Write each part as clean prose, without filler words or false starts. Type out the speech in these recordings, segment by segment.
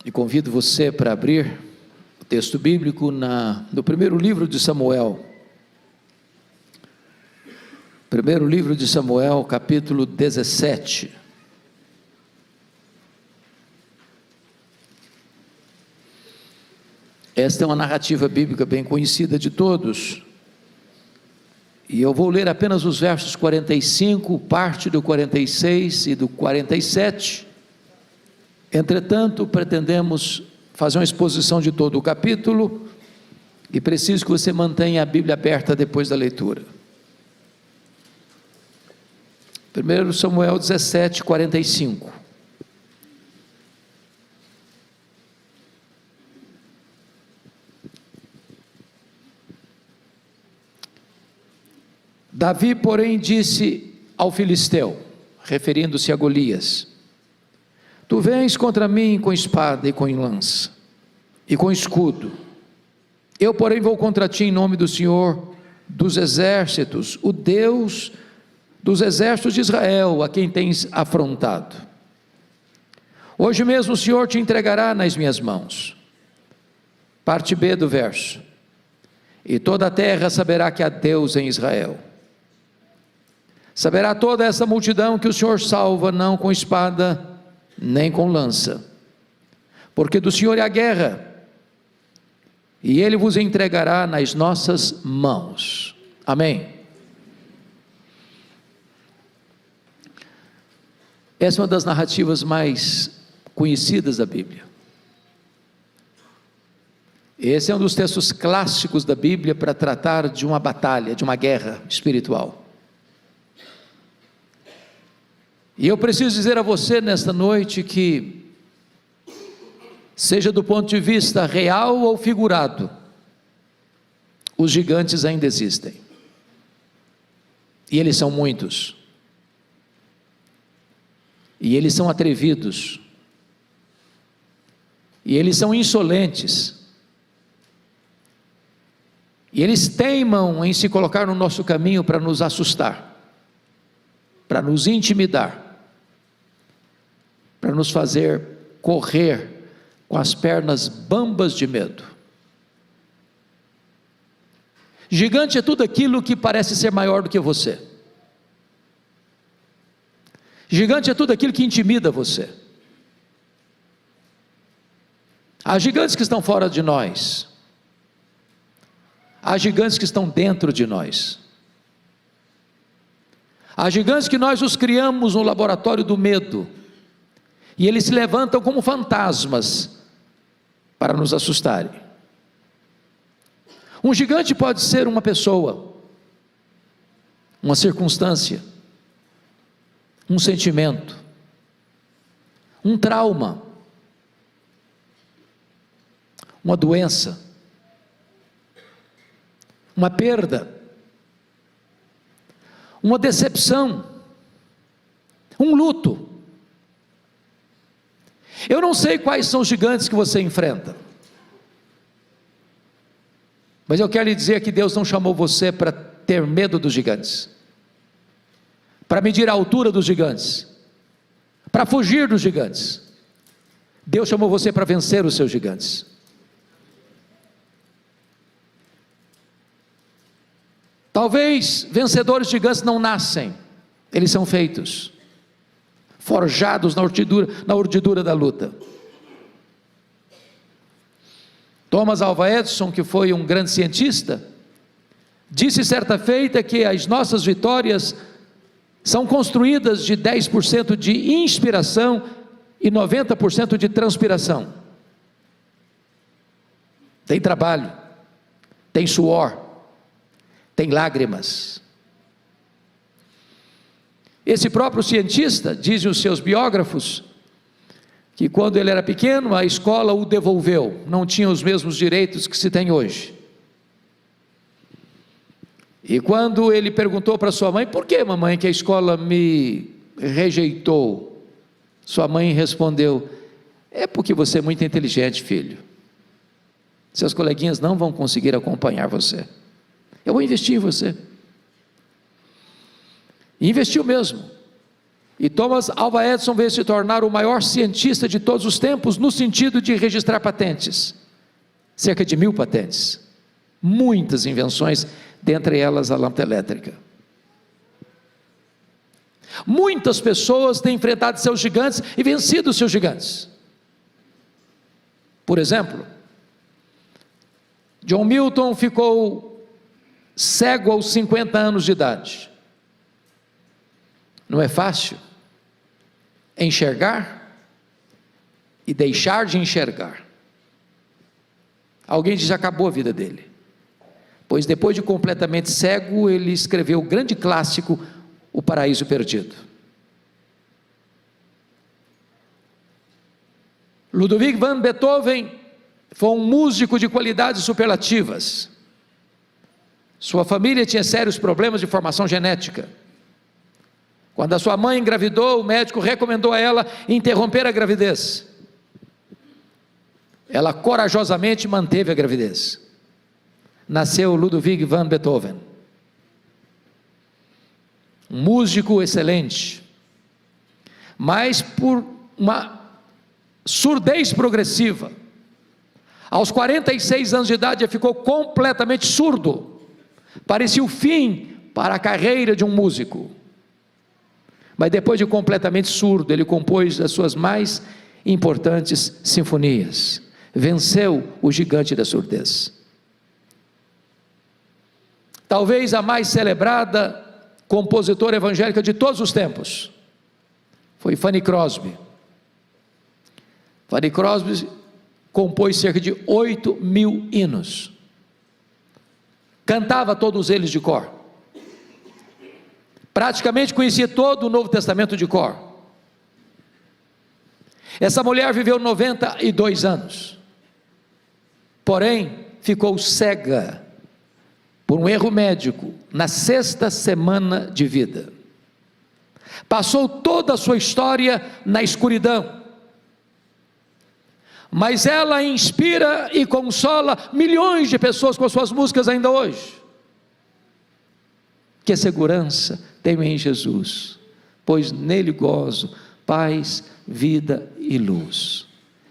E convido você para abrir o texto bíblico no primeiro livro de Samuel. Primeiro livro de Samuel, capítulo 17. Esta é uma narrativa bíblica bem conhecida de todos. E eu vou ler apenas os versos 45, parte do 46 e do 47. Entretanto, pretendemos fazer uma exposição de todo o capítulo e preciso que você mantenha a Bíblia aberta depois da leitura. 1 Samuel 17, 45. Davi, porém, disse ao filisteu, referindo-se a Golias: Tu vens contra mim com espada e com lança, e com escudo. Eu, porém, vou contra ti em nome do Senhor dos exércitos, o Deus dos exércitos de Israel, a quem tens afrontado. Hoje mesmo o Senhor te entregará nas minhas mãos. Parte B do verso. E toda a terra saberá que há Deus em Israel. Saberá toda essa multidão que o Senhor salva, não com espada, nem com lança, porque do Senhor é a guerra, e Ele vos entregará nas nossas mãos. Amém. Essa é uma das narrativas mais conhecidas da Bíblia. Esse é um dos textos clássicos da Bíblia para tratar de uma batalha, de uma guerra espiritual. E eu preciso dizer a você nesta noite que, seja do ponto de vista real ou figurado, os gigantes ainda existem. E eles são muitos. E eles são atrevidos. E eles são insolentes. E eles teimam em se colocar no nosso caminho para nos assustar, para nos intimidar, para nos fazer correr com as pernas bambas de medo. Gigante é tudo aquilo que parece ser maior do que você. Gigante é tudo aquilo que intimida você. Há gigantes que estão fora de nós. Há gigantes que estão dentro de nós. Há gigantes que nós os criamos no laboratório do medo. E eles se levantam como fantasmas para nos assustarem. Um gigante pode ser uma pessoa, uma circunstância, um sentimento, um trauma, uma doença, uma perda, uma decepção, um luto. Eu não sei quais são os gigantes que você enfrenta, mas eu quero lhe dizer que Deus não chamou você para ter medo dos gigantes, para medir a altura dos gigantes, para fugir dos gigantes. Deus chamou você para vencer os seus gigantes. Talvez vencedores gigantes não nascem, eles são feitos, forjados na urdidura da luta. Thomas Alva Edison, que foi um grande cientista, disse certa feita que as nossas vitórias são construídas de 10% de inspiração e 90% de transpiração. Tem trabalho, tem suor, tem lágrimas. Esse próprio cientista, dizem os seus biógrafos, que quando ele era pequeno, a escola o devolveu, não tinha os mesmos direitos que se tem hoje. E quando ele perguntou para sua mãe: por que, mamãe, que a escola me rejeitou? Sua mãe respondeu: é porque você é muito inteligente, filho. Seus coleguinhas não vão conseguir acompanhar você. Eu vou investir em você. E investiu mesmo. E Thomas Alva Edison veio se tornar o maior cientista de todos os tempos, no sentido de registrar patentes. Cerca de 1000 patentes. Muitas invenções, dentre elas a lâmpada elétrica. Muitas pessoas têm enfrentado seus gigantes e vencido seus gigantes. Por exemplo, John Milton ficou cego aos 50 anos de idade. Não é fácil enxergar e deixar de enxergar. Alguém diz: acabou a vida dele. Pois depois de completamente cego, ele escreveu o grande clássico, O Paraíso Perdido. Ludwig van Beethoven foi um músico de qualidades superlativas. Sua família tinha sérios problemas de formação genética. Quando a sua mãe engravidou, o médico recomendou a ela interromper a gravidez. Ela corajosamente manteve a gravidez. Nasceu Ludwig van Beethoven, um músico excelente, mas por uma surdez progressiva, aos 46 anos de idade ele ficou completamente surdo. Parecia o fim para a carreira de um músico. Mas depois de completamente surdo, ele compôs as suas mais importantes sinfonias. Venceu o gigante da surdez. Talvez a mais celebrada compositora evangélica de todos os tempos foi Fanny Crosby. Fanny Crosby compôs cerca de 8.000 hinos. Cantava todos eles de cor. Praticamente conhecia todo o Novo Testamento de cor. Essa mulher viveu 92 anos. Porém, ficou cega por um erro médico na 6ª semana de vida. Passou toda a sua história na escuridão. Mas ela inspira e consola milhões de pessoas com suas músicas ainda hoje. Que segurança tenho em Jesus, pois nele gozo paz, vida e luz.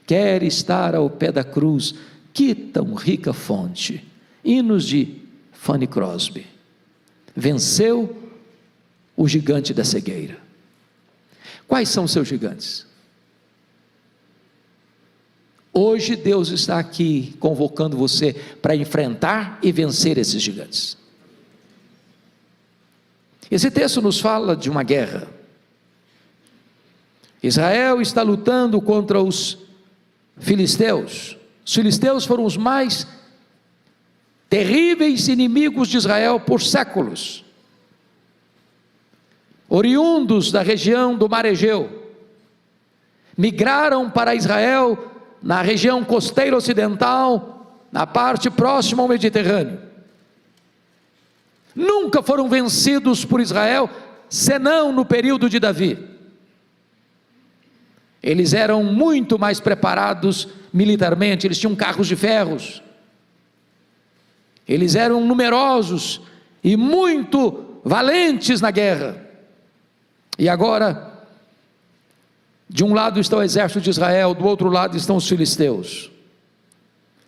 Quer estar ao pé da cruz, que tão rica fonte. Hinos de Fanny Crosby. Venceu o gigante da cegueira. Quais são os seus gigantes? Hoje Deus está aqui convocando você para enfrentar e vencer esses gigantes. Esse texto nos fala de uma guerra. Israel está lutando contra os filisteus. Os filisteus foram os mais terríveis inimigos de Israel por séculos. Oriundos da região do Mar Egeu, migraram para Israel na região costeira ocidental, na parte próxima ao Mediterrâneo. Nunca foram vencidos por Israel, senão no período de Davi. Eles eram muito mais preparados militarmente, eles tinham carros de ferros, eles eram numerosos e muito valentes na guerra. E agora, de um lado está o exército de Israel, do outro lado estão os filisteus.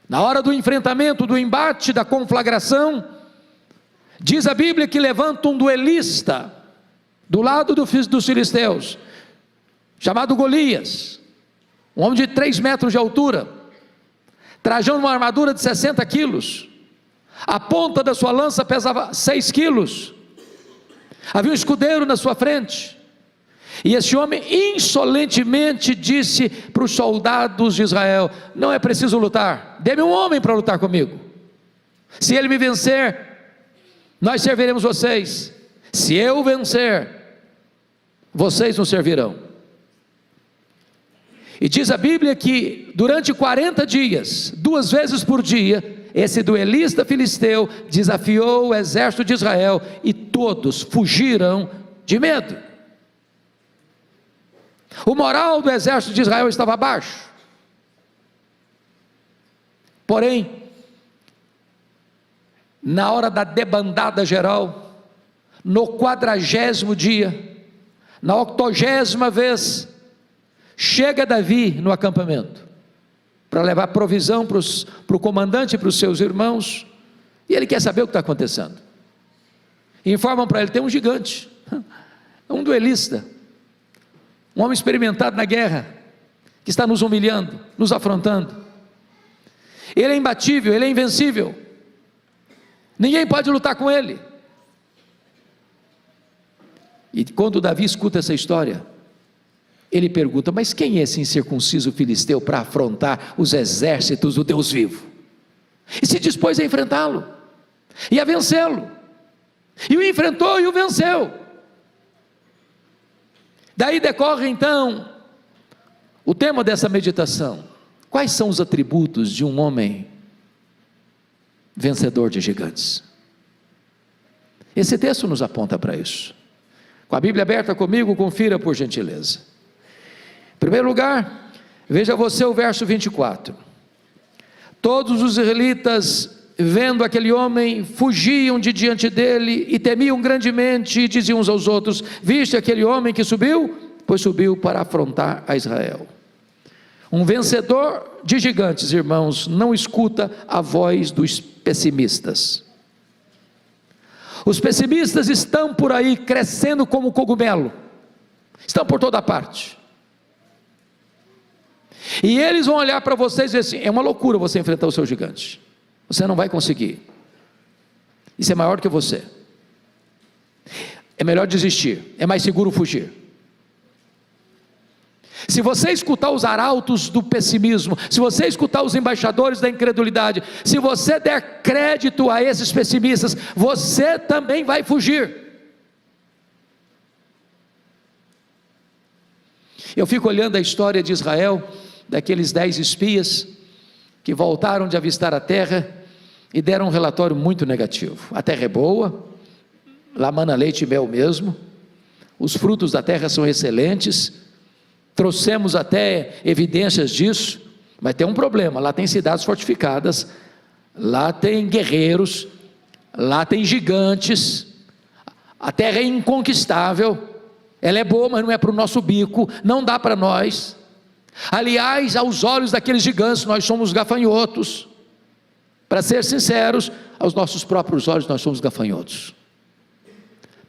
Na hora do enfrentamento, do embate, da conflagração, diz a Bíblia que levanta um duelista do lado dos filisteus, chamado Golias, um homem de 3 metros de altura, trajando uma armadura de 60 quilos, a ponta da sua lança pesava 6 quilos, havia um escudeiro na sua frente, e esse homem insolentemente disse para os soldados de Israel: não é preciso lutar, dê-me um homem para lutar comigo, se ele me vencer, nós serviremos vocês, se eu vencer, vocês nos servirão. E diz a Bíblia que durante 40 dias, 2 vezes por dia, esse duelista filisteu desafiou o exército de Israel, e todos fugiram de medo. O moral do exército de Israel estava baixo. Porém, na hora da debandada geral, no 40º dia, Na 80ª vez, chega Davi no acampamento, para levar provisão para o comandante e para os seus irmãos, e ele quer saber o que está acontecendo. Informam para ele: tem um gigante, um duelista, um homem experimentado na guerra, que está nos humilhando, nos afrontando. Ele é imbatível, ele é invencível, ninguém pode lutar com ele. E quando Davi escuta essa história, ele pergunta: mas quem é esse incircunciso filisteu para afrontar os exércitos do Deus vivo? E se dispôs a enfrentá-lo, e a vencê-lo, e o enfrentou e o venceu. Daí decorre então o tema dessa meditação: quais são os atributos de um homem vencedor de gigantes? Esse texto nos aponta para isso. Com a Bíblia aberta comigo, confira por gentileza. Em primeiro lugar, veja você o verso 24. Todos os israelitas, vendo aquele homem, fugiam de diante dele e temiam grandemente, e diziam uns aos outros: viste aquele homem que subiu? Pois subiu para afrontar a Israel. Um vencedor de gigantes, irmãos, não escuta a voz dos pessimistas. Os pessimistas estão por aí crescendo como cogumelo, estão por toda parte, e eles vão olhar para vocês e dizer assim: é uma loucura você enfrentar o seu gigante, você não vai conseguir, isso é maior que você, é melhor desistir, é mais seguro fugir. Se você escutar os arautos do pessimismo, se você escutar os embaixadores da incredulidade, se você der crédito a esses pessimistas, você também vai fugir. Eu fico olhando a história de Israel, daqueles 10 espias que voltaram de avistar a terra e deram um relatório muito negativo. A terra é boa, lá mana leite e mel mesmo, os frutos da terra são excelentes, trouxemos até evidências disso, mas tem um problema: lá tem cidades fortificadas, lá tem guerreiros, lá tem gigantes, a terra é inconquistável, ela é boa, mas não é para o nosso bico, não dá para nós. Aliás, aos olhos daqueles gigantes, nós somos gafanhotos. Para ser sinceros, aos nossos próprios olhos, nós somos gafanhotos.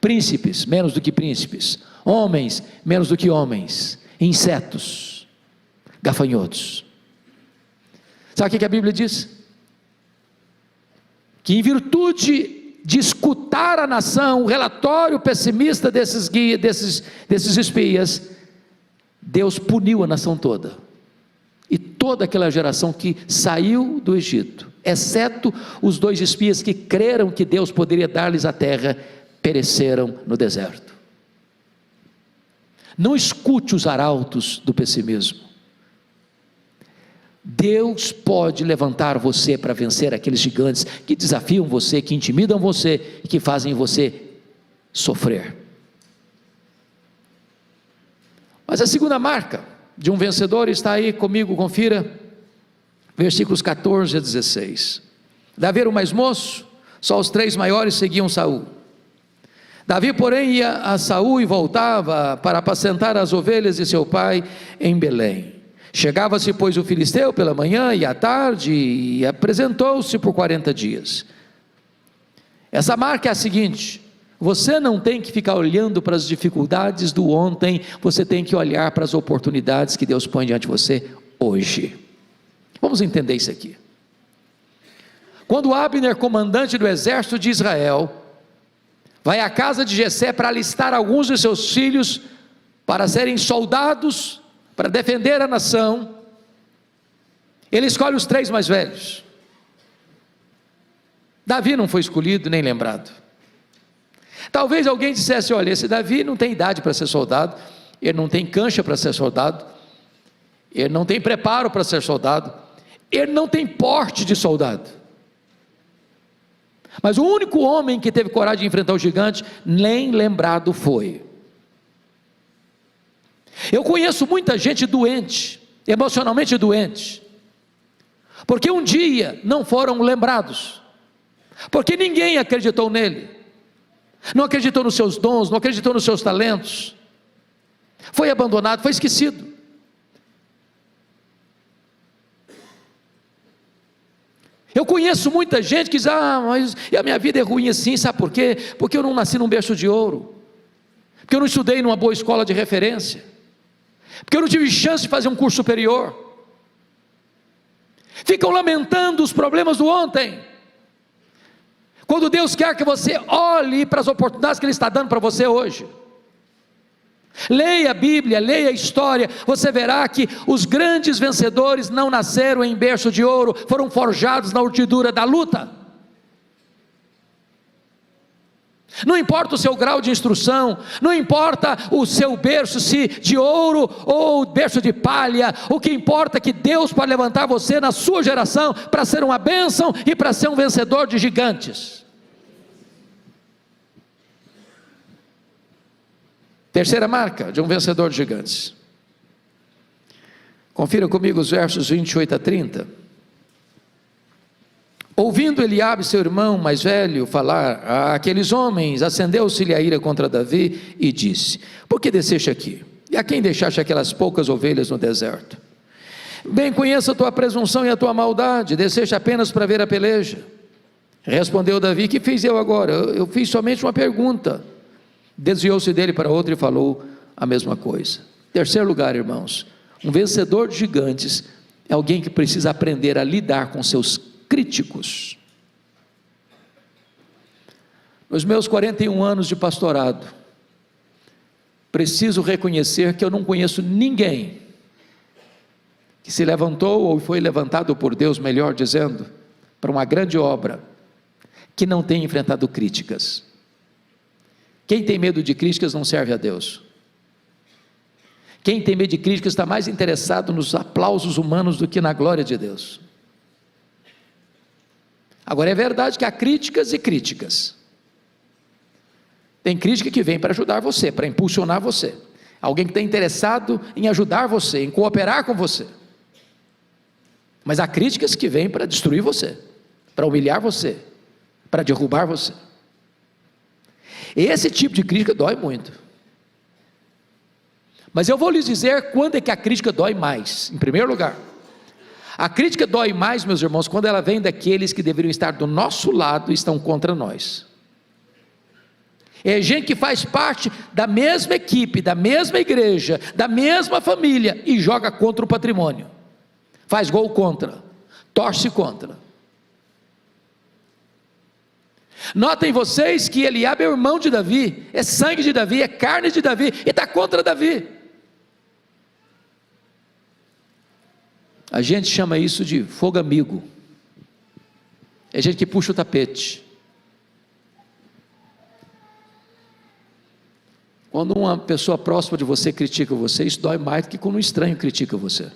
Príncipes, menos do que príncipes. Homens, menos do que homens. Insetos, gafanhotos. Sabe o que a Bíblia diz? Que em virtude de escutar a nação, o relatório pessimista desses espias, Deus puniu a nação toda, e toda aquela geração que saiu do Egito, exceto os 2 espias que creram que Deus poderia dar-lhes a terra, pereceram no deserto. Não escute os arautos do pessimismo. Deus pode levantar você para vencer aqueles gigantes que desafiam você, que intimidam você e que fazem você sofrer. Mas a segunda marca de um vencedor está aí comigo, confira, versículos 14 a 16. Davi era o mais moço, só os 3 maiores seguiam Saul. Davi, porém, ia a Saul e voltava para apacentar as ovelhas de seu pai em Belém. Chegava-se, pois, o filisteu pela manhã e à tarde, e apresentou-se por 40 dias. Essa marca é a seguinte: você não tem que ficar olhando para as dificuldades do ontem, você tem que olhar para as oportunidades que Deus põe diante de você hoje. Vamos entender isso aqui. Quando Abner, comandante do exército de Israel, vai à casa de Jessé para alistar alguns de seus filhos para serem soldados, para defender a nação, ele escolhe os 3 mais velhos. Davi não foi escolhido nem lembrado. Talvez alguém dissesse: olha, esse Davi não tem idade para ser soldado, ele não tem cancha para ser soldado, ele não tem preparo para ser soldado, ele não tem porte de soldado. Mas o único homem que teve coragem de enfrentar o gigante, nem lembrado foi. Eu conheço muita gente doente, emocionalmente doente, porque um dia não foram lembrados, porque ninguém acreditou nele, não acreditou nos seus dons, não acreditou nos seus talentos, foi abandonado, foi esquecido. Eu conheço muita gente que diz: mas a minha vida é ruim assim, sabe por quê? Porque eu não nasci num berço de ouro, porque eu não estudei numa boa escola de referência, porque eu não tive chance de fazer um curso superior. Ficam lamentando os problemas do ontem, quando Deus quer que você olhe para as oportunidades que Ele está dando para você hoje. Leia a Bíblia, leia a história, você verá que os grandes vencedores não nasceram em berço de ouro, foram forjados na urdidura da luta. Não importa o seu grau de instrução, não importa o seu berço, se de ouro ou berço de palha, o que importa é que Deus pode levantar você na sua geração, para ser uma bênção e para ser um vencedor de gigantes. Terceira marca de um vencedor de gigantes. Confira comigo os versos 28 a 30. Ouvindo Eliabe, seu irmão mais velho, falar àqueles homens, acendeu-se-lhe a ira contra Davi e disse: por que desceste aqui? E a quem deixaste aquelas poucas ovelhas no deserto? Bem conheço a tua presunção e a tua maldade, desceste apenas para ver a peleja. Respondeu Davi: que fiz eu agora? Eu fiz somente uma pergunta. Desviou-se dele para outro e falou a mesma coisa. Terceiro lugar, irmãos, um vencedor de gigantes é alguém que precisa aprender a lidar com seus críticos. Nos meus 41 anos de pastorado, preciso reconhecer que eu não conheço ninguém que se levantou ou foi levantado por Deus, melhor dizendo, para uma grande obra, que não tenha enfrentado críticas. Quem tem medo de críticas não serve a Deus. Quem tem medo de críticas está mais interessado nos aplausos humanos do que na glória de Deus. Agora é verdade que há críticas e críticas. Tem crítica que vem para ajudar você, para impulsionar você. Alguém que está interessado em ajudar você, em cooperar com você. Mas há críticas que vêm para destruir você, para humilhar você, para derrubar você. Esse tipo de crítica dói muito. Mas eu vou lhes dizer quando é que a crítica dói mais. Em primeiro lugar, a crítica dói mais, meus irmãos, quando ela vem daqueles que deveriam estar do nosso lado e estão contra nós. É gente que faz parte da mesma equipe, da mesma igreja, da mesma família e joga contra o patrimônio. Faz gol contra, torce contra. Notem vocês que Eliabe é o irmão de Davi, é sangue de Davi, é carne de Davi, e está contra Davi. A gente chama isso de fogo amigo. É gente que puxa o tapete. Quando uma pessoa próxima de você critica você, isso dói mais do que quando um estranho critica você.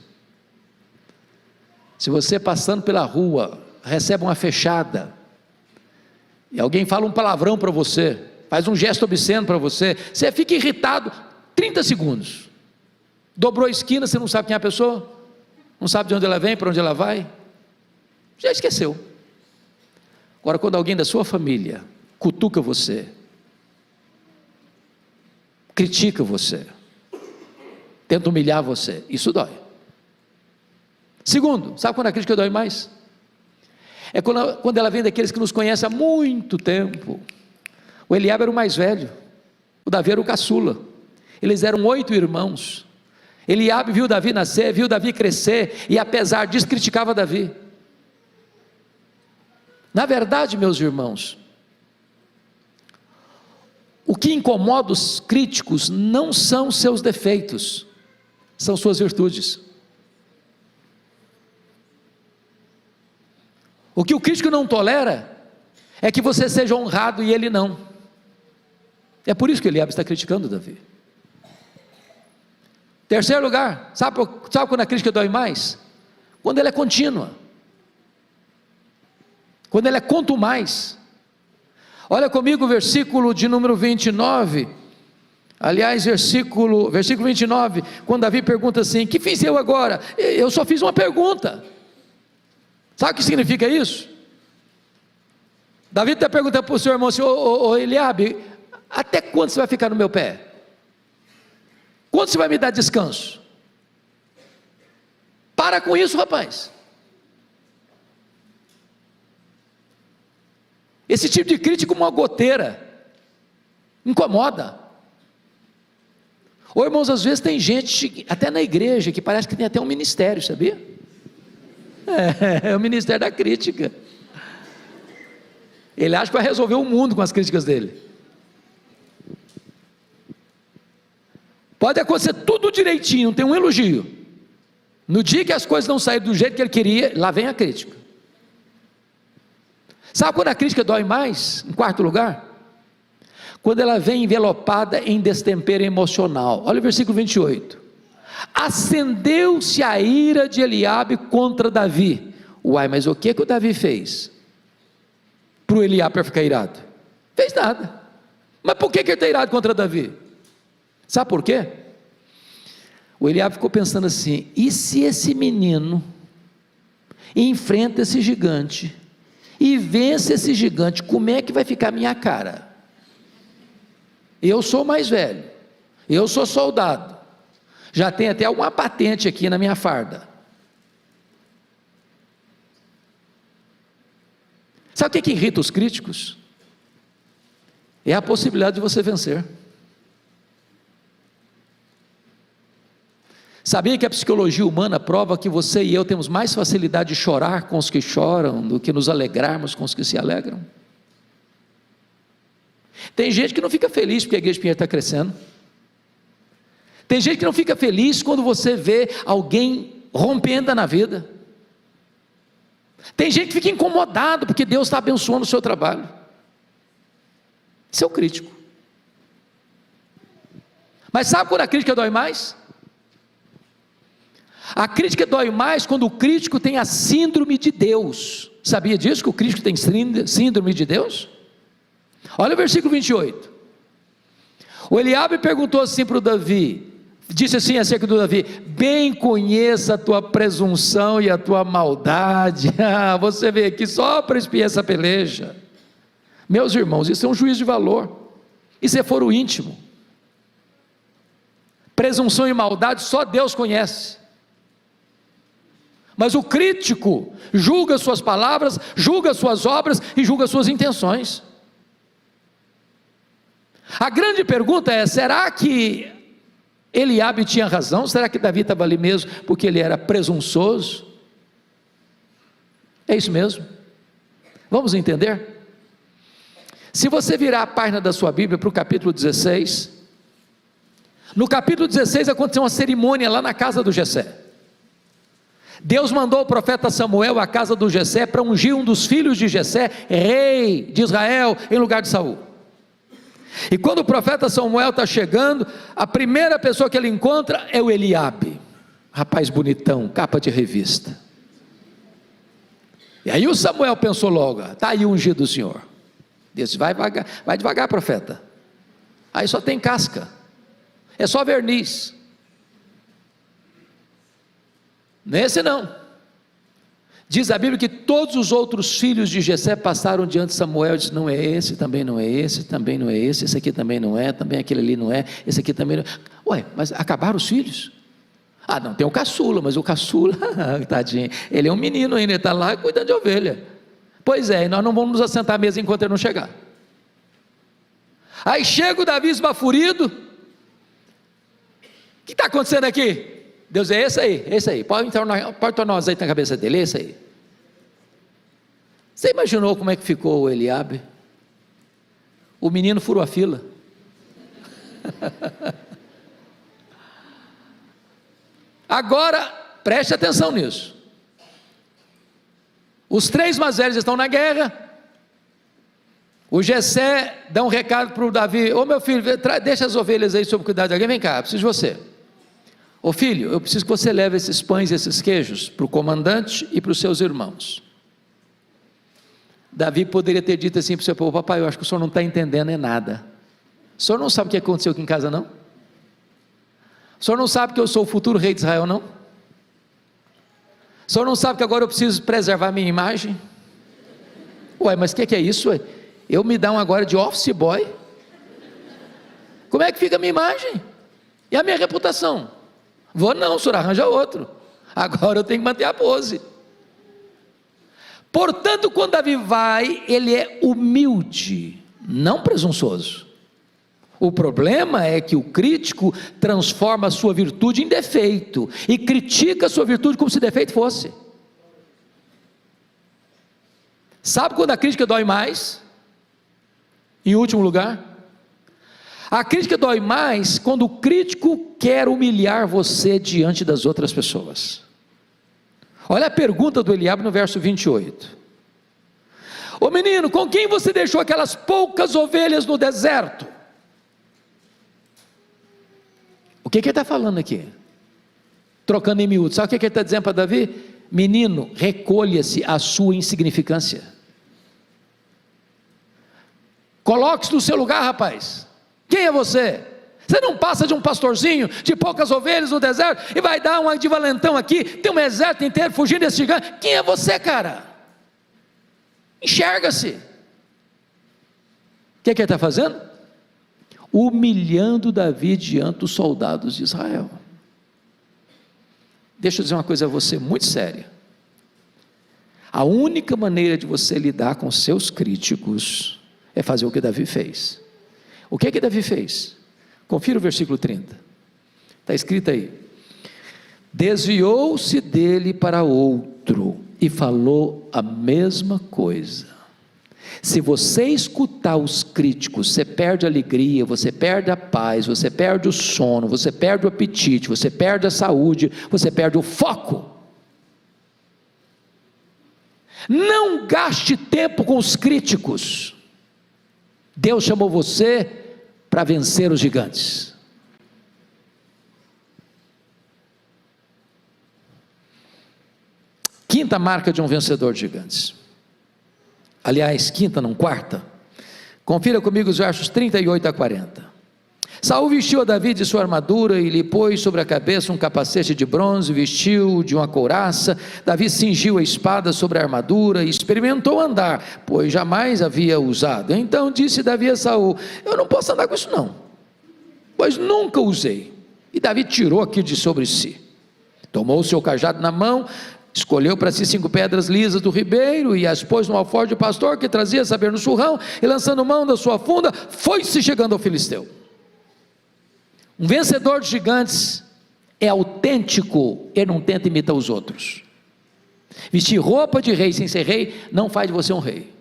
Se você passando pela rua, recebe uma fechada, e alguém fala um palavrão para você, faz um gesto obsceno para você, você fica irritado 30 segundos. Dobrou a esquina, você não sabe quem é a pessoa, não sabe de onde ela vem, para onde ela vai, já esqueceu. Agora, quando alguém da sua família cutuca você, critica você, tenta humilhar você, isso dói. Segundo, sabe quando a crítica dói mais? É quando ela vem daqueles que nos conhecem há muito tempo. O Eliabe era o mais velho, o Davi era o caçula, eles eram 8 irmãos. Eliabe viu Davi nascer, viu Davi crescer, e apesar disso criticava Davi. Na verdade, meus irmãos, o que incomoda os críticos não são seus defeitos, são suas virtudes. O que o crítico não tolera é que você seja honrado e ele não. É por isso que Eliabe está criticando Davi. Terceiro lugar, sabe quando a crítica dói mais? Quando ela é contínua, quando ela é contumaz. Olha comigo o versículo de número 29, aliás, versículo 29, quando Davi pergunta assim: que fiz eu agora? Eu só fiz uma pergunta. Sabe o que significa isso? Davi está perguntando para o seu irmão assim: ô Eliabe, até quando você vai ficar no meu pé? Quando você vai me dar descanso? Para com isso, rapaz. Esse tipo de crítica, como uma goteira, incomoda. Ou, irmãos, às vezes tem gente, até na igreja, que parece que tem até um ministério, sabia? É o ministério da crítica. Ele acha que vai resolver o mundo com as críticas dele. Pode acontecer tudo direitinho, não tem um elogio. No dia que as coisas não saírem do jeito que ele queria, lá vem a crítica. Sabe quando a crítica dói mais? Em quarto lugar, quando ela vem envelopada em destempero emocional. Olha o versículo 28. Acendeu-se a ira de Eliabe contra Davi. Uai, mas o que o Davi fez para o Eliabe para ficar irado? Fez nada. Mas por que ele está irado contra Davi? Sabe por quê? O Eliabe ficou pensando assim: e se esse menino enfrenta esse gigante e vence esse gigante, como é que vai ficar a minha cara? Eu sou mais velho, eu sou soldado, já tem até alguma patente aqui na minha farda. Sabe o que irrita os críticos? É a possibilidade de você vencer. Sabia que a psicologia humana prova que você e eu temos mais facilidade de chorar com os que choram do que nos alegrarmos com os que se alegram? Tem gente que não fica feliz porque a igreja Pinheiro está crescendo. Tem gente que não fica feliz quando você vê alguém rompendo na vida. Tem gente que fica incomodado porque Deus está abençoando o seu trabalho. Isso é o crítico. Mas sabe quando a crítica dói mais? A crítica dói mais quando o crítico tem a síndrome de Deus. Sabia disso, que o crítico tem síndrome de Deus? Olha o versículo 28. O Eliabe perguntou assim para o Davi, disse assim acerca do Davi: bem conheça a tua presunção e a tua maldade. Você veio aqui só para espiar essa peleja. Meus irmãos, isso é um juízo de valor. Isso é foro íntimo. Presunção e maldade só Deus conhece. Mas o crítico julga suas palavras, julga suas obras e julga suas intenções. A grande pergunta é: será que Eliabe tinha razão? Será que Davi estava ali mesmo porque ele era presunçoso? É isso mesmo? Vamos entender? Se você virar a página da sua Bíblia para o capítulo 16, no capítulo 16 aconteceu uma cerimônia lá na casa do Jessé. Deus mandou o profeta Samuel à casa do Jessé para ungir um dos filhos de Jessé, rei de Israel, em lugar de Saul. E quando o profeta Samuel está chegando, a primeira pessoa que ele encontra é o Eliabe, rapaz bonitão, capa de revista. E aí o Samuel pensou logo: está aí o ungido do Senhor. Disse: vai devagar, profeta, aí só tem casca, é só verniz. Nesse não. Diz a Bíblia que todos os outros filhos de Jessé passaram diante de Samuel e disse: não é esse, também não é esse, também não é esse aqui também não é, também aquele ali não é, esse aqui também não é. Ué, mas acabaram os filhos? Ah, não, tem o caçula, mas o caçula, tadinho, ele é um menino ainda, ele está lá cuidando de ovelha. Pois é, e nós não vamos nos assentar à mesa enquanto ele não chegar. Aí chega o Davi esbaforido: o que está acontecendo aqui? Deus: é esse aí, pode tornar um azeite na cabeça dele, esse aí. Você imaginou como é que ficou o Eliabe? O menino furou a fila. Agora, preste atenção nisso. Os três mais velhos estão na guerra. O Jessé dá um recado para o Davi: ô meu filho, deixa as ovelhas aí sob cuidado de alguém, vem cá, preciso de você. Ô filho, eu preciso que você leve esses pães e esses queijos para o comandante e para os seus irmãos. Davi poderia ter dito assim para o seu povo: papai, eu acho que o senhor não está entendendo é nada. O senhor não sabe o que aconteceu aqui em casa, não? O senhor não sabe que eu sou o futuro rei de Israel, não? O senhor não sabe que agora eu preciso preservar a minha imagem? Ué, mas o que é isso? Ué? Eu me dão agora de office boy? Como é que fica a minha imagem? E a minha reputação? Vou não, o senhor arranja outro. Agora eu tenho que manter a pose. Portanto, quando Davi vai, ele é humilde, não presunçoso. O problema é que o crítico transforma a sua virtude em defeito, e critica a sua virtude como se defeito fosse. Sabe quando a crítica dói mais? Em último lugar, a crítica dói mais quando o crítico quer humilhar você diante das outras pessoas. Olha a pergunta do Eliabe no verso 28. Ô menino, com quem você deixou aquelas poucas ovelhas no deserto? O que ele está falando aqui? Trocando em miúdo, sabe o que ele está dizendo para Davi? Menino, recolha-se a sua insignificância. Coloque-se no seu lugar, rapaz. Quem é você? Você não passa de um pastorzinho de poucas ovelhas no deserto e vai dar uma de valentão aqui, tem um exército inteiro fugindo desse gigante. Quem é você, cara? Enxerga-se. O que ele está fazendo? Humilhando Davi diante dos soldados de Israel. Deixa eu dizer uma coisa a você muito séria. A única maneira de você lidar com seus críticos é fazer o que Davi fez. O que Davi fez? Confira o versículo 30. Está escrito aí: desviou-se dele para outro e falou a mesma coisa. Se você escutar os críticos, você perde a alegria, você perde a paz, você perde o sono, você perde o apetite, você perde a saúde, você perde o foco. Não gaste tempo com os críticos. Deus chamou você para vencer os gigantes. Quinta marca de um vencedor de gigantes. Aliás, quinta não, quarta. Confira comigo os versos 38 a 40. Saul vestiu a Davi de sua armadura e lhe pôs sobre a cabeça um capacete de bronze, vestiu de uma couraça. Davi cingiu a espada sobre a armadura e experimentou andar, pois jamais havia usado. Então disse Davi a Saul: eu não posso andar com isso não, pois nunca usei. E Davi tirou aquilo de sobre si, tomou o seu cajado na mão, escolheu para si 5 pedras lisas do ribeiro e as pôs no alforje do pastor que trazia saber no surrão, e lançando mão da sua funda, foi-se chegando ao filisteu. Um vencedor de gigantes é autêntico, ele não tenta imitar os outros. Vestir roupa de rei sem ser rei não faz de você um rei.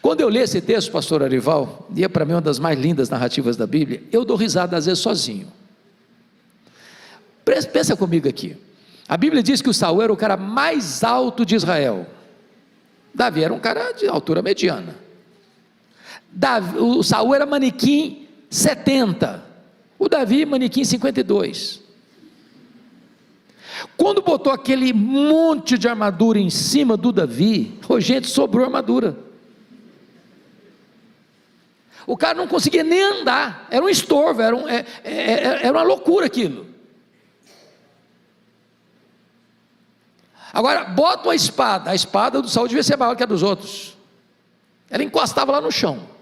Quando eu li esse texto, pastor Arival, e é para mim uma das mais lindas narrativas da Bíblia, eu dou risada às vezes sozinho. Pensa comigo aqui. A Bíblia diz que o Saul era o cara mais alto de Israel. Davi era um cara de altura mediana. O Saul era manequim 70, o Davi manequim 52. Quando botou aquele monte de armadura em cima do Davi, gente, sobrou armadura. O cara não conseguia nem andar, era um estorvo, era uma loucura aquilo. Agora, bota uma espada, a espada do Saul devia ser maior que a dos outros, ela encostava lá no chão.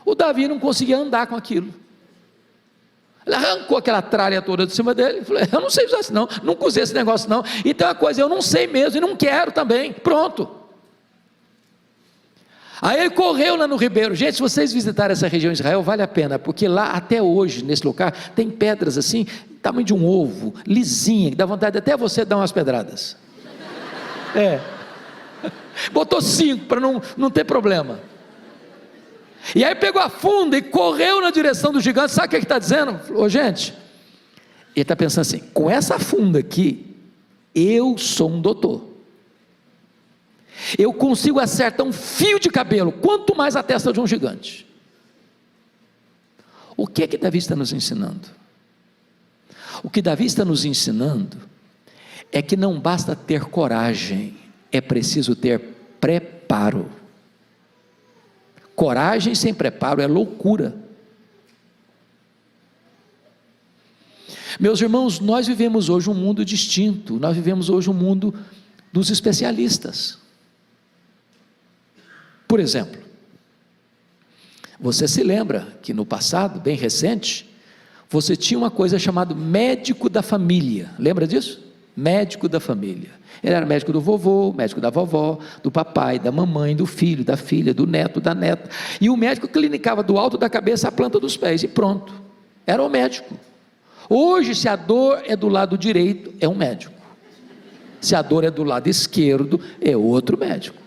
O Davi não conseguia andar com aquilo. Ele arrancou aquela tralha toda de cima dele, falou: eu não sei usar isso não, nunca usei esse negócio não, então é uma coisa, eu não sei mesmo, e não quero também, pronto. Aí ele correu lá no ribeiro. Gente, se vocês visitarem essa região de Israel, vale a pena, porque lá até hoje, nesse lugar, tem pedras assim, tamanho de um ovo, lisinha, que dá vontade até você dar umas pedradas. Botou 5 para não ter problema. E aí pegou a funda e correu na direção do gigante. Sabe o que ele está dizendo? Gente, ele está pensando assim: com essa funda aqui, eu sou um doutor, eu consigo acertar um fio de cabelo, quanto mais a testa de um gigante. O que Davi está nos ensinando? O que Davi está nos ensinando é que não basta ter coragem, é preciso ter preparo. Coragem sem preparo é loucura. Meus irmãos, nós vivemos hoje um mundo distinto, nós vivemos hoje um mundo dos especialistas. Por exemplo, Você se lembra que no passado, bem recente, você tinha uma coisa chamada médico da família, lembra disso? Médico da família. Ele era médico do vovô, médico da vovó, do papai, da mamãe, do filho, da filha, do neto, da neta, e o médico clinicava do alto da cabeça à planta dos pés, e pronto, era o médico. Hoje, se a dor é do lado direito, é um médico, se a dor é do lado esquerdo, é outro médico.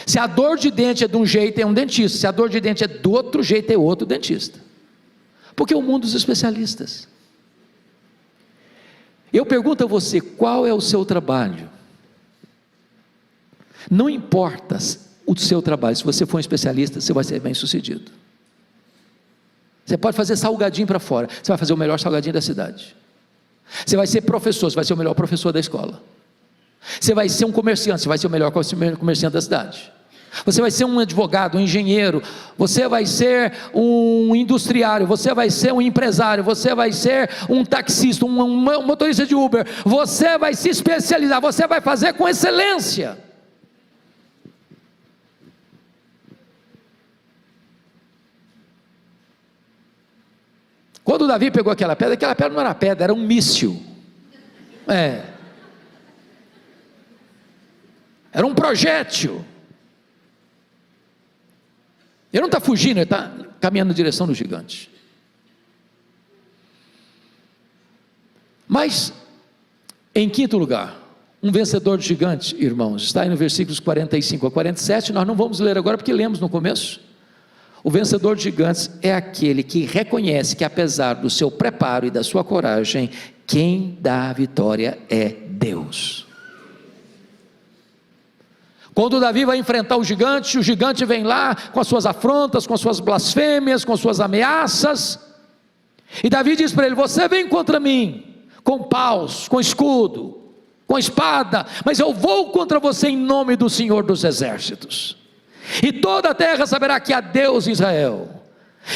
Se a dor de dente é de um jeito, é um dentista. Se a dor de dente é do outro jeito, é outro dentista. Porque é o mundo dos especialistas. Eu pergunto a você, qual é o seu trabalho? Não importa o seu trabalho, se você for um especialista, você vai ser bem sucedido. Você pode fazer salgadinho para fora, você vai fazer o melhor salgadinho da cidade. Você vai ser professor, você vai ser o melhor professor da escola. Você vai ser um comerciante, você vai ser o melhor comerciante da cidade. Você vai ser um advogado, um engenheiro, você vai ser um industriário, você vai ser um empresário, você vai ser um taxista, um motorista de Uber, você vai se especializar, você vai fazer com excelência. Quando Davi pegou aquela pedra não era pedra, era um míssil. Era um projétil. Ele não está fugindo, ele está caminhando na direção do gigante. Mas, em quinto lugar, um vencedor de gigante, irmãos, está aí no versículos 45 a 47, nós não vamos ler agora porque lemos no começo. O vencedor de gigantes é aquele que reconhece que, apesar do seu preparo e da sua coragem, quem dá a vitória é Deus. Quando Davi vai enfrentar o gigante vem lá com as suas afrontas, com as suas blasfêmias, com as suas ameaças, e Davi diz para ele: você vem contra mim, com paus, com escudo, com espada, mas eu vou contra você em nome do Senhor dos Exércitos, e toda a terra saberá que há Deus em Israel,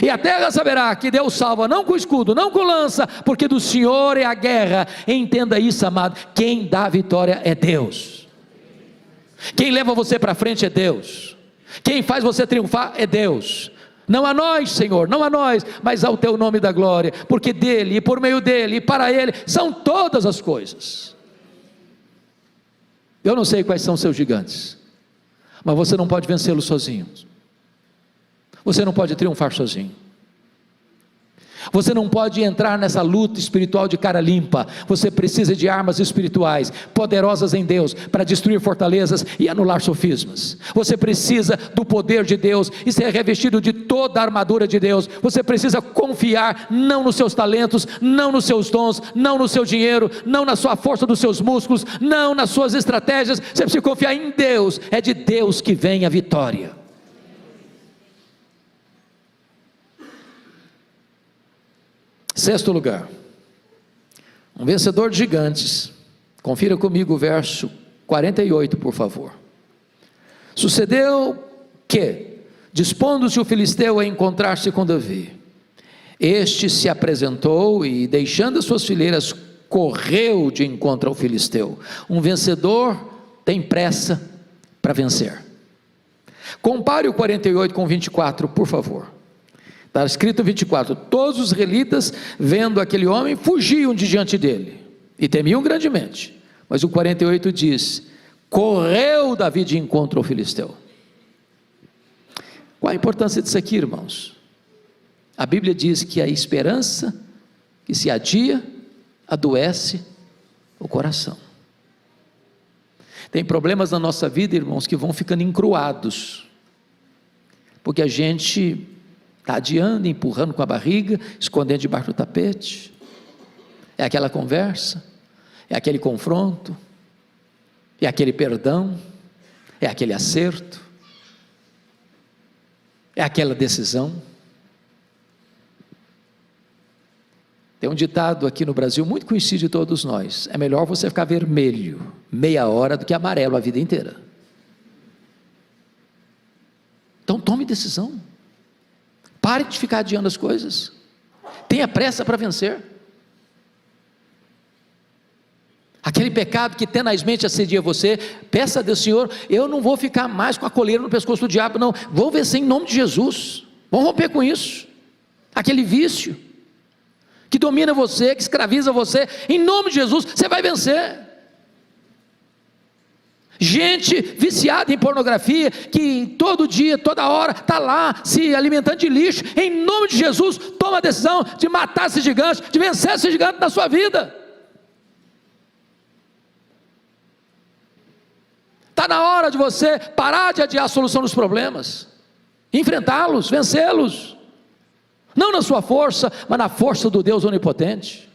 e a terra saberá que Deus salva, não com escudo, não com lança, porque do Senhor é a guerra. Entenda isso, amado, quem dá a vitória é Deus. Quem leva você para frente é Deus, quem faz você triunfar é Deus. Não a nós, Senhor, não a nós, mas ao teu nome da glória, porque dele, e por meio dele, e para ele, são todas as coisas. Eu não sei quais são seus gigantes, mas você não pode vencê-los sozinho, você não pode triunfar sozinho, você não pode entrar nessa luta espiritual de cara limpa. Você precisa de armas espirituais, poderosas em Deus, para destruir fortalezas e anular sofismas. Você precisa do poder de Deus, e ser revestido de toda a armadura de Deus. Você precisa confiar, não nos seus talentos, não nos seus dons, não no seu dinheiro, não na sua força dos seus músculos, não nas suas estratégias. Você precisa confiar em Deus, é de Deus que vem a vitória. Sexto lugar, um vencedor de gigantes. Confira comigo o verso 48, por favor. Sucedeu que, dispondo-se o filisteu a encontrar-se com Davi, este se apresentou e, deixando as suas fileiras, correu de encontro ao filisteu. Um vencedor tem pressa para vencer. Compare o 48 com 24, por favor. Está escrito 24: todos os israelitas, vendo aquele homem, fugiam de diante dele, e temiam grandemente. Mas o 48 diz: correu Davi de encontro ao filisteu. Qual a importância disso aqui, irmãos? A Bíblia diz que a esperança que se adia, adoece o coração. Tem problemas na nossa vida, irmãos, que vão ficando encruados, porque a gente está adiando, empurrando com a barriga, escondendo debaixo do tapete. É aquela conversa, é aquele confronto, é aquele perdão, é aquele acerto, é aquela decisão. Tem um ditado aqui no Brasil muito conhecido de todos nós: é melhor você ficar vermelho meia hora do que amarelo a vida inteira. Então tome decisão. Pare de ficar adiando as coisas. Tenha pressa para vencer. aquele pecado que tenazmente assedia você, peça a Deus: Senhor, eu não vou ficar mais com a coleira no pescoço do diabo, não, vou vencer em nome de Jesus. Vamos romper com isso, aquele vício que domina você, que escraviza você, em nome de Jesus, você vai vencer. Gente viciada em pornografia, que todo dia, toda hora, está lá, se alimentando de lixo, em nome de Jesus, toma a decisão de matar esse gigante, de vencer esse gigante na sua vida. Está na hora de você parar de adiar a solução dos problemas, enfrentá-los, vencê-los, não na sua força, mas na força do Deus onipotente.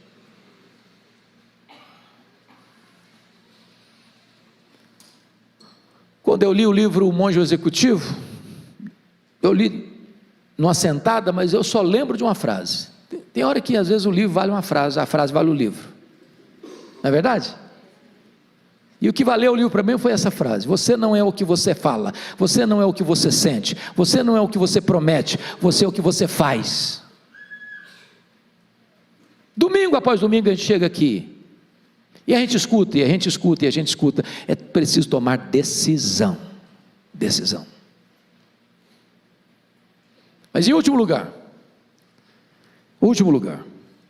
Quando eu li o livro O Monge Executivo, eu li numa sentada, mas eu só lembro de uma frase. Tem hora que às vezes o livro vale uma frase, a frase vale o livro, não é verdade? E o que valeu o livro para mim foi essa frase: você não é o que você fala, você não é o que você sente, você não é o que você promete, você é o que você faz. Domingo após domingo a gente chega aqui, e a gente escuta, e a gente escuta, e a gente escuta. É preciso tomar decisão, decisão. Mas em último lugar,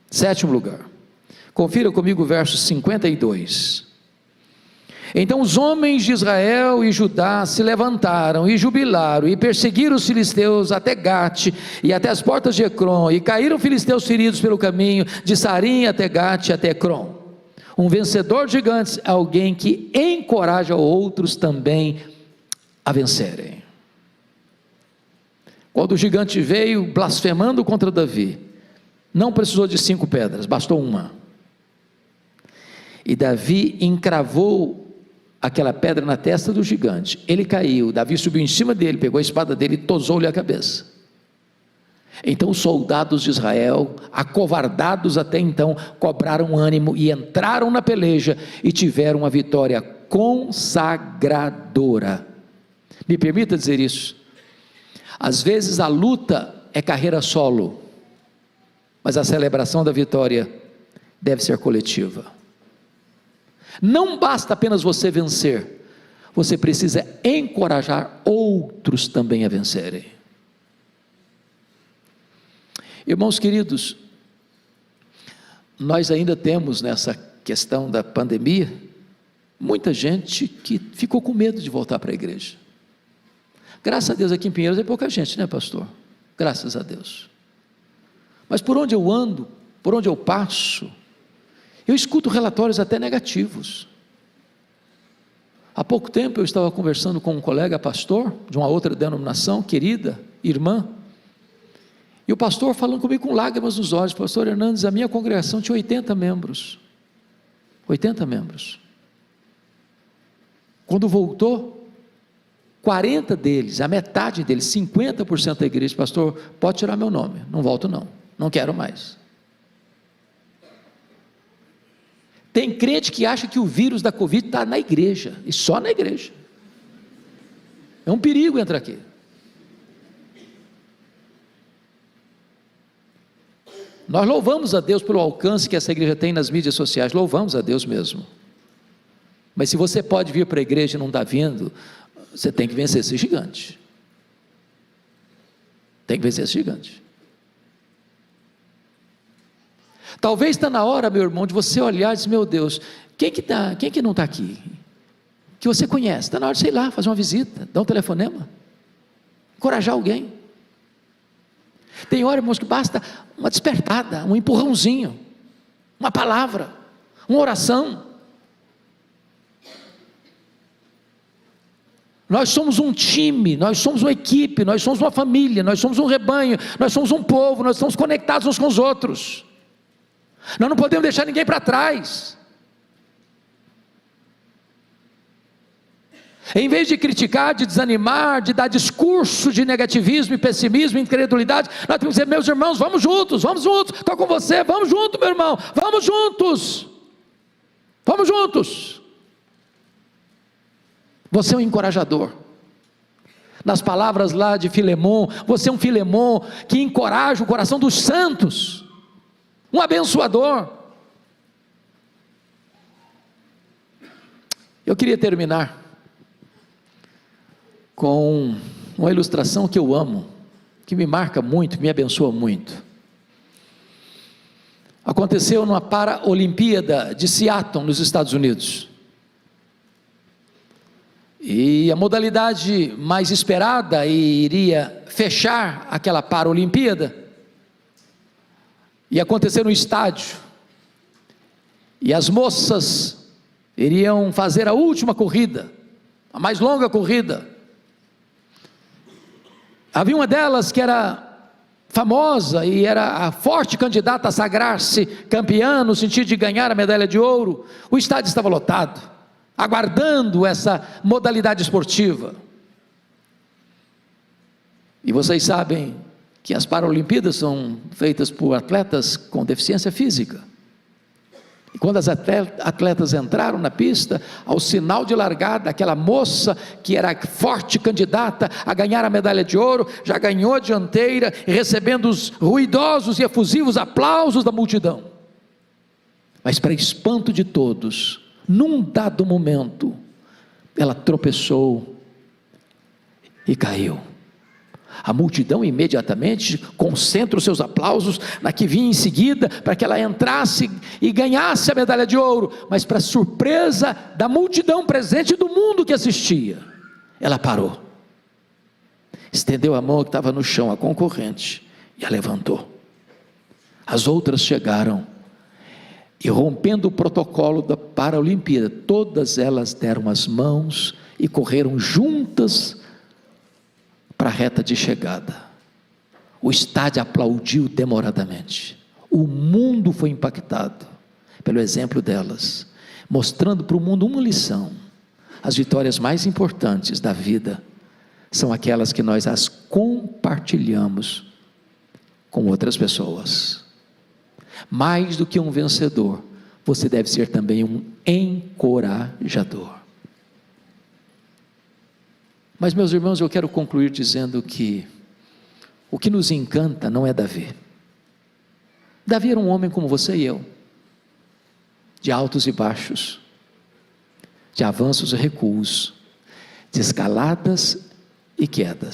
sétimo lugar, confira comigo o verso 52. Então os homens de Israel e Judá se levantaram e jubilaram e perseguiram os filisteus até Gate e até as portas de Ecrom, e caíram filisteus feridos pelo caminho de Sarim até Gate até Ecrom. Um vencedor de gigantes é alguém que encoraja outros também a vencerem. Quando o gigante veio blasfemando contra Davi, não precisou de 5 pedras, bastou uma. E Davi encravou aquela pedra na testa do gigante. Ele caiu, Davi subiu em cima dele, pegou a espada dele e tosou-lhe a cabeça. Então os soldados de Israel, acovardados até então, cobraram ânimo e entraram na peleja e tiveram uma vitória consagradora. Me permita dizer isso: às vezes a luta é carreira solo, mas a celebração da vitória deve ser coletiva. Não basta apenas você vencer, você precisa encorajar outros também a vencerem. Irmãos queridos, nós ainda temos nessa questão da pandemia, muita gente que ficou com medo de voltar para a igreja. Graças a Deus aqui em Pinheiros é pouca gente, né, pastor? Graças a Deus. Mas por onde eu ando, por onde eu passo, eu escuto relatórios até negativos. Há pouco tempo eu estava conversando com um colega pastor, de uma outra denominação, querida, irmã, e o pastor falando comigo com lágrimas nos olhos: pastor Hernandes, a minha congregação tinha 80 membros, 80 membros, quando voltou, 40 deles, a metade deles, 50% da igreja: pastor, pode tirar meu nome, não volto não, não quero mais. Tem crente que acha que o vírus da Covid está na igreja, e só na igreja. É um perigo entrar aqui. Nós louvamos a Deus pelo alcance que essa igreja tem nas mídias sociais, louvamos a Deus mesmo. Mas se você pode vir para a igreja e não está vindo, você tem que vencer esse gigante. Tem que vencer esse gigante. Talvez está na hora, meu irmão, de você olhar e dizer: meu Deus, quem que não está aqui? Que você conhece, está na hora de, sei lá, fazer uma visita, dar um telefonema, encorajar alguém. Tem hora, irmãos, que basta uma despertada, um empurrãozinho, uma palavra, uma oração. Nós somos um time, nós somos uma equipe, nós somos uma família, nós somos um rebanho, nós somos um povo, nós estamos conectados uns com os outros. Nós não podemos deixar ninguém para trás. Em vez de criticar, de desanimar, de dar discurso de negativismo e pessimismo, incredulidade, nós temos que dizer: meus irmãos, vamos juntos, estou com você, vamos juntos, meu irmão, vamos juntos. Você é um encorajador. Nas palavras lá de Filemon, você é um Filemon que encoraja o coração dos santos, um abençoador. Eu queria terminar com uma ilustração que eu amo, que me marca muito, me abençoa muito. Aconteceu numa Paralimpíada de Seattle, nos Estados Unidos. E a modalidade mais esperada e iria fechar aquela Paralimpíada ia acontecer no estádio. E as moças iriam fazer a última corrida, a mais longa corrida. Havia uma delas que era famosa e era a forte candidata a sagrar-se campeã, no sentido de ganhar a medalha de ouro. O estádio estava lotado, aguardando essa modalidade esportiva. E vocês sabem que as Paralimpíadas são feitas por atletas com deficiência física. E quando as atletas entraram na pista, ao sinal de largada, aquela moça que era forte candidata a ganhar a medalha de ouro, já ganhou a dianteira, recebendo os ruidosos e efusivos aplausos da multidão. Mas para espanto de todos, num dado momento, ela tropeçou e caiu. A multidão imediatamente concentra os seus aplausos na que vinha em seguida, para que ela entrasse e ganhasse a medalha de ouro. Mas para surpresa da multidão presente, do mundo que assistia, ela parou, estendeu a mão que estava no chão, a concorrente, e a levantou. As outras chegaram e, rompendo o protocolo da Paralimpíada, todas elas deram as mãos e correram juntas para a reta de chegada. O estádio aplaudiu demoradamente. O mundo foi impactado pelo exemplo delas, mostrando para o mundo uma lição: as vitórias mais importantes da vida são aquelas que nós as compartilhamos com outras pessoas. Mais do que um vencedor, você deve ser também um encorajador. Mas, meus irmãos, eu quero concluir dizendo que o que nos encanta não é Davi. Davi era um homem como você e eu, de altos e baixos, de avanços e recuos, de escaladas e quedas.